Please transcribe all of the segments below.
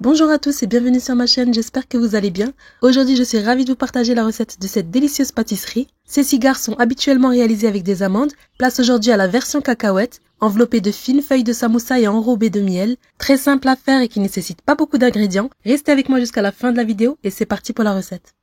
Bonjour à tous et bienvenue sur ma chaîne, j'espère que vous allez bien. Aujourd'hui je suis ravie de vous partager la recette de cette délicieuse pâtisserie. Ces cigares sont habituellement réalisés avec des amandes, place aujourd'hui à la version cacahuète, enveloppée de fines feuilles de samoussa et enrobée de miel. Très simple à faire et qui ne nécessite pas beaucoup d'ingrédients. Restez avec moi jusqu'à la fin de la vidéo et c'est parti pour la recette.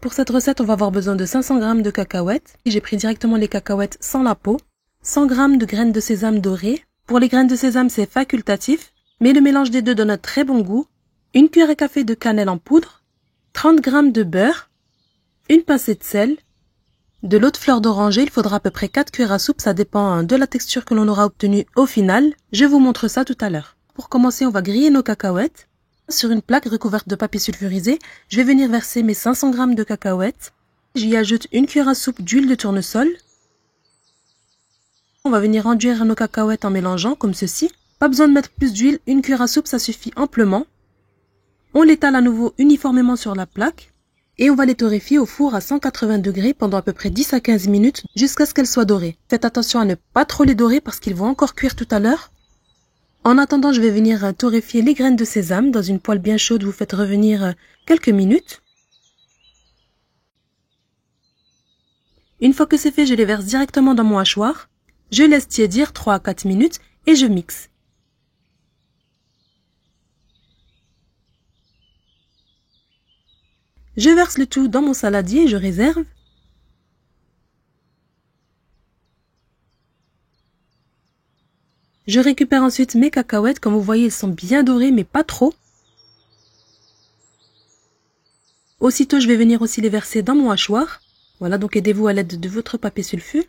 Pour cette recette on va avoir besoin de 500 g de cacahuètes. J'ai pris directement les cacahuètes sans la peau. 100 g de graines de sésame dorées. Pour les graines de sésame c'est facultatif, mais le mélange des deux donne un très bon goût. Une cuillère à café de cannelle en poudre, 30 g de beurre, une pincée de sel, de l'eau de fleur d'oranger, il faudra à peu près 4 cuillères à soupe, ça dépend de la texture que l'on aura obtenue au final. Je vous montre ça tout à l'heure. Pour commencer, on va griller nos cacahuètes. Sur une plaque recouverte de papier sulfurisé, je vais venir verser mes 500 g de cacahuètes. J'y ajoute une cuillère à soupe d'huile de tournesol. On va venir enduire nos cacahuètes en mélangeant comme ceci. Pas besoin de mettre plus d'huile, une cuillère à soupe ça suffit amplement. On l'étale à nouveau uniformément sur la plaque et on va les torréfier au four à 180 degrés pendant à peu près 10 à 15 minutes jusqu'à ce qu'elles soient dorées. Faites attention à ne pas trop les dorer parce qu'ils vont encore cuire tout à l'heure. En attendant, je vais venir torréfier les graines de sésame dans une poêle bien chaude. Vous faites revenir quelques minutes. Une fois que c'est fait, je les verse directement dans mon hachoir. Je laisse tiédir 3 à 4 minutes et je mixe. Je verse le tout dans mon saladier et je réserve. Je récupère ensuite mes cacahuètes. Comme vous voyez, elles sont bien dorées, mais pas trop. Aussitôt, je vais venir aussi les verser dans mon hachoir. Voilà, donc aidez-vous à l'aide de votre papier sulfure.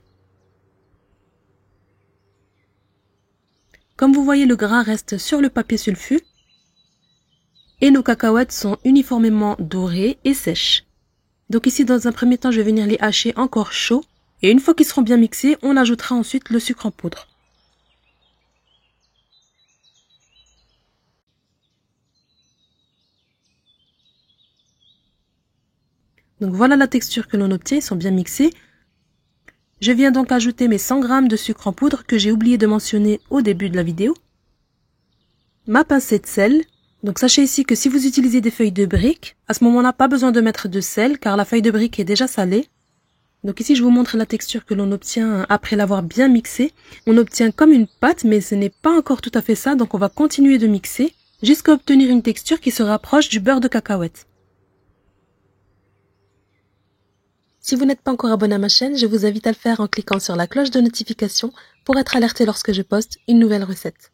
Comme vous voyez, le gras reste sur le papier sulfure. Et nos cacahuètes sont uniformément dorées et sèches. Donc ici, dans un premier temps, je vais venir les hacher encore chauds. Et une fois qu'ils seront bien mixés, on ajoutera ensuite le sucre en poudre. Donc voilà la texture que l'on obtient, ils sont bien mixés. Je viens donc ajouter mes 100 g de sucre en poudre que j'ai oublié de mentionner au début de la vidéo. Ma pincée de sel. Donc sachez ici que si vous utilisez des feuilles de brique, à ce moment-là, pas besoin de mettre de sel car la feuille de brique est déjà salée. Donc ici, je vous montre la texture que l'on obtient après l'avoir bien mixé. On obtient comme une pâte, mais ce n'est pas encore tout à fait ça. Donc on va continuer de mixer jusqu'à obtenir une texture qui se rapproche du beurre de cacahuète. Si vous n'êtes pas encore abonné à ma chaîne, je vous invite à le faire en cliquant sur la cloche de notification pour être alerté lorsque je poste une nouvelle recette.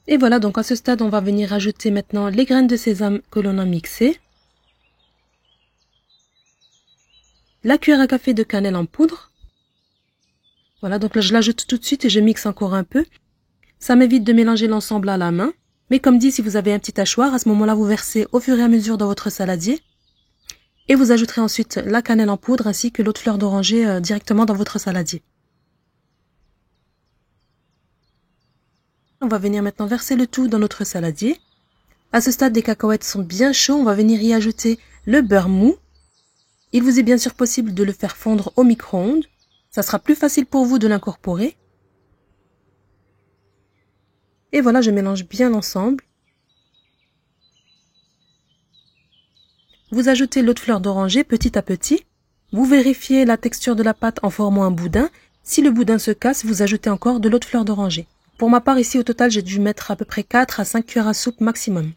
Et voilà, donc à ce stade, on va venir ajouter maintenant les graines de sésame que l'on a mixées. La cuillère à café de cannelle en poudre. Voilà, donc là, je l'ajoute tout de suite et je mixe encore un peu. Ça m'évite de mélanger l'ensemble à la main. Mais comme dit, si vous avez un petit hachoir, à ce moment-là, vous versez au fur et à mesure dans votre saladier. Et vous ajouterez ensuite la cannelle en poudre ainsi que l'eau de fleur d'oranger directement dans votre saladier. On va venir maintenant verser le tout dans notre saladier. À ce stade, les cacahuètes sont bien chauds. On va venir y ajouter le beurre mou. Il vous est bien sûr possible de le faire fondre au micro-ondes. Ça sera plus facile pour vous de l'incorporer. Et voilà, je mélange bien l'ensemble. Vous ajoutez l'eau de fleur d'oranger petit à petit. Vous vérifiez la texture de la pâte en formant un boudin. Si le boudin se casse, vous ajoutez encore de l'eau de fleur d'oranger. Pour ma part, ici, au total, j'ai dû mettre à peu près 4 à 5 cuillères à soupe maximum.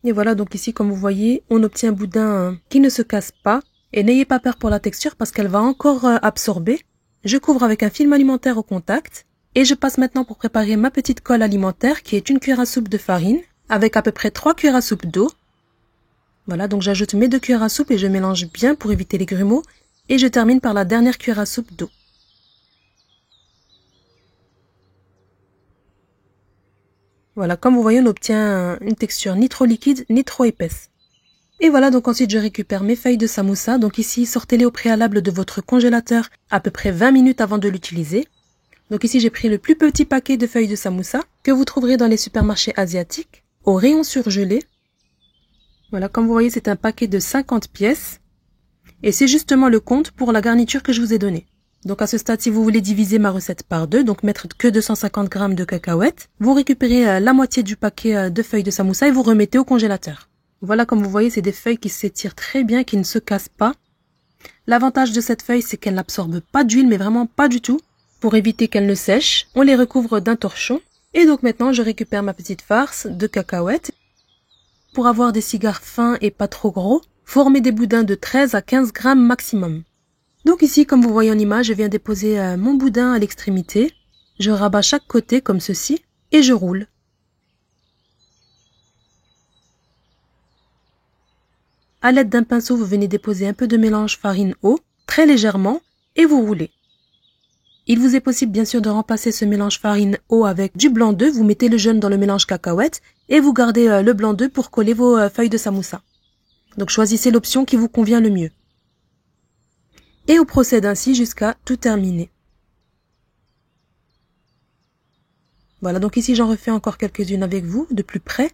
Et voilà, donc ici, comme vous voyez, on obtient un boudin qui ne se casse pas. Et n'ayez pas peur pour la texture parce qu'elle va encore absorber. Je couvre avec un film alimentaire au contact. Et je passe maintenant pour préparer ma petite colle alimentaire qui est une cuillère à soupe de farine avec à peu près 3 cuillères à soupe d'eau. Voilà, donc j'ajoute mes 2 cuillères à soupe et je mélange bien pour éviter les grumeaux. Et je termine par la dernière cuillère à soupe d'eau. Voilà, comme vous voyez, on obtient une texture ni trop liquide ni trop épaisse. Et voilà, donc ensuite je récupère mes feuilles de samoussa. Donc ici, sortez-les au préalable de votre congélateur à peu près 20 minutes avant de l'utiliser. Donc ici, j'ai pris le plus petit paquet de feuilles de samoussa que vous trouverez dans les supermarchés asiatiques, au rayon surgelé. Voilà, comme vous voyez, c'est un paquet de 50 pièces. Et c'est justement le compte pour la garniture que je vous ai donné. Donc à ce stade, si vous voulez diviser ma recette par 2, donc mettre que 250 g de cacahuètes, vous récupérez la moitié du paquet de feuilles de samoussa et vous remettez au congélateur. Voilà, comme vous voyez, c'est des feuilles qui s'étirent très bien, qui ne se cassent pas. L'avantage de cette feuille, c'est qu'elle n'absorbe pas d'huile, mais vraiment pas du tout. Pour éviter qu'elle ne sèche, on les recouvre d'un torchon. Et donc maintenant, je récupère ma petite farce de cacahuètes. Pour avoir des cigares fins et pas trop gros, formez des boudins de 13 à 15 g maximum. Donc ici, comme vous voyez en image, je viens déposer mon boudin à l'extrémité. Je rabats chaque côté comme ceci et je roule. À l'aide d'un pinceau, vous venez déposer un peu de mélange farine-eau, très légèrement, et vous roulez. Il vous est possible bien sûr de remplacer ce mélange farine-eau avec du blanc d'œuf. Vous mettez le jaune dans le mélange cacahuètes et vous gardez le blanc d'œuf pour coller vos feuilles de samoussa. Donc choisissez l'option qui vous convient le mieux. Et on procède ainsi jusqu'à tout terminer. Voilà, donc ici j'en refais encore quelques-unes avec vous, de plus près.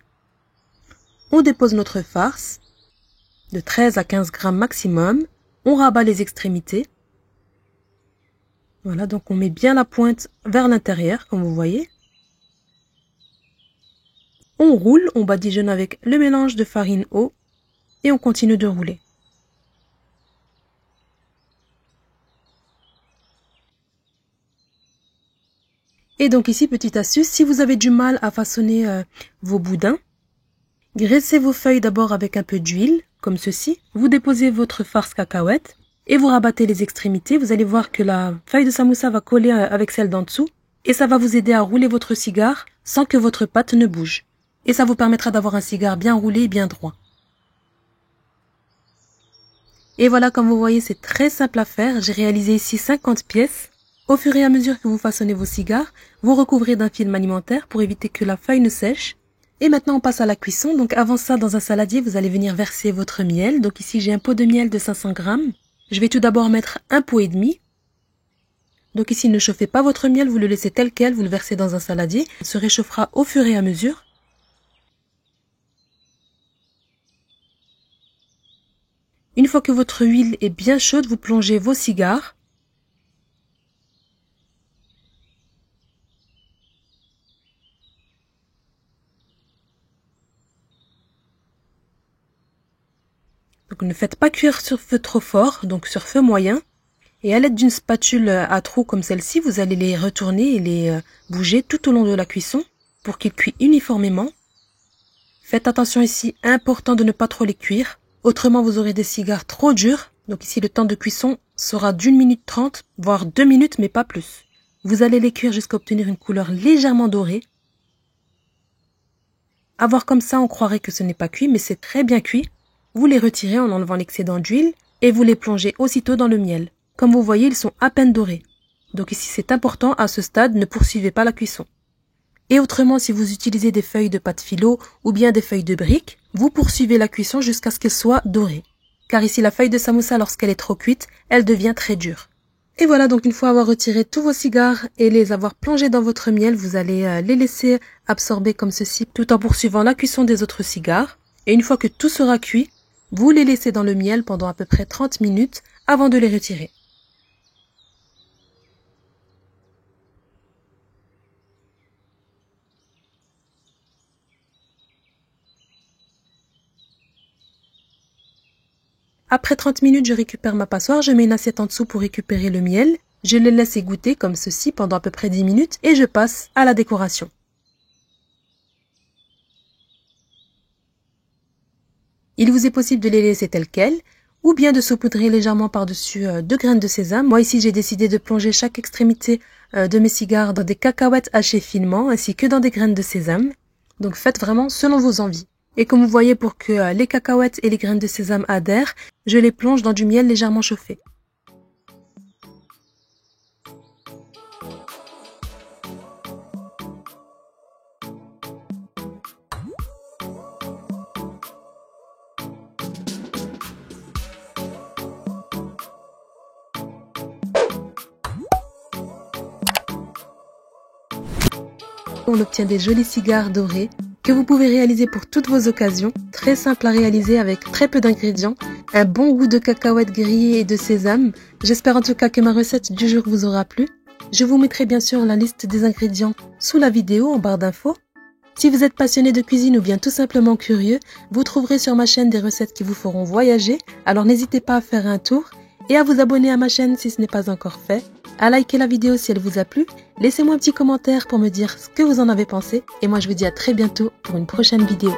On dépose notre farce, de 13 à 15 g maximum. On rabat les extrémités. Voilà, donc on met bien la pointe vers l'intérieur, comme vous voyez. On roule, on badigeonne avec le mélange de farine-eau et on continue de rouler. Et donc ici, petite astuce, si vous avez du mal à façonner vos boudins, graissez vos feuilles d'abord avec un peu d'huile, comme ceci. Vous déposez votre farce cacahuète et vous rabattez les extrémités. Vous allez voir que la feuille de samoussa va coller avec celle d'en dessous et ça va vous aider à rouler votre cigare sans que votre pâte ne bouge. Et ça vous permettra d'avoir un cigare bien roulé et bien droit. Et voilà, comme vous voyez, c'est très simple à faire. J'ai réalisé ici 50 pièces. Au fur et à mesure que vous façonnez vos cigares, vous recouvrez d'un film alimentaire pour éviter que la feuille ne sèche. Et maintenant, on passe à la cuisson. Donc avant ça, dans un saladier, vous allez venir verser votre miel. Donc ici, j'ai un pot de miel de 500 g. Je vais tout d'abord mettre un pot et demi. Donc ici, ne chauffez pas votre miel, vous le laissez tel quel, vous le versez dans un saladier. Il se réchauffera au fur et à mesure. Une fois que votre huile est bien chaude, vous plongez vos cigares. Donc ne faites pas cuire sur feu trop fort, donc sur feu moyen. Et à l'aide d'une spatule à trous comme celle-ci, vous allez les retourner et les bouger tout au long de la cuisson pour qu'ils cuisent uniformément. Faites attention ici, important de ne pas trop les cuire. Autrement, vous aurez des cigares trop durs. Donc ici, le temps de cuisson sera d'1 minute 30, voire 2 minutes, mais pas plus. Vous allez les cuire jusqu'à obtenir une couleur légèrement dorée. À voir comme ça, on croirait que ce n'est pas cuit, mais c'est très bien cuit. Vous les retirez en enlevant l'excédent d'huile et vous les plongez aussitôt dans le miel. Comme vous voyez, ils sont à peine dorés. Donc ici, c'est important, à ce stade, ne poursuivez pas la cuisson. Et autrement, si vous utilisez des feuilles de pâte philo ou bien des feuilles de briques, vous poursuivez la cuisson jusqu'à ce qu'elle soit dorée. Car ici, la feuille de samoussa, lorsqu'elle est trop cuite, elle devient très dure. Et voilà, donc une fois avoir retiré tous vos cigares et les avoir plongés dans votre miel, vous allez les laisser absorber comme ceci, tout en poursuivant la cuisson des autres cigares. Et une fois que tout sera cuit, vous les laissez dans le miel pendant à peu près 30 minutes avant de les retirer. Après 30 minutes, je récupère ma passoire, je mets une assiette en dessous pour récupérer le miel. Je les laisse égoutter comme ceci pendant à peu près 10 minutes et je passe à la décoration. Il vous est possible de les laisser tels quels ou bien de saupoudrer légèrement par-dessus 2 graines de sésame. Moi ici, j'ai décidé de plonger chaque extrémité de mes cigares dans des cacahuètes hachées finement ainsi que dans des graines de sésame. Donc faites vraiment selon vos envies. Et comme vous voyez, pour que les cacahuètes et les graines de sésame adhèrent, je les plonge dans du miel légèrement chauffé. On obtient des jolis cigares dorés que vous pouvez réaliser pour toutes vos occasions, très simple à réaliser avec très peu d'ingrédients un bon goût de cacahuètes grillées et de sésame. J'espère en tout cas que ma recette du jour vous aura plu. Je vous mettrai bien sûr la liste des ingrédients sous la vidéo en barre d'infos. Si vous êtes passionné de cuisine ou bien tout simplement curieux, vous trouverez sur ma chaîne des recettes qui vous feront voyager, alors n'hésitez pas à faire un tour et à vous abonner à ma chaîne si ce n'est pas encore fait, à liker la vidéo si elle vous a plu, laissez-moi un petit commentaire pour me dire ce que vous en avez pensé et moi je vous dis à très bientôt pour une prochaine vidéo.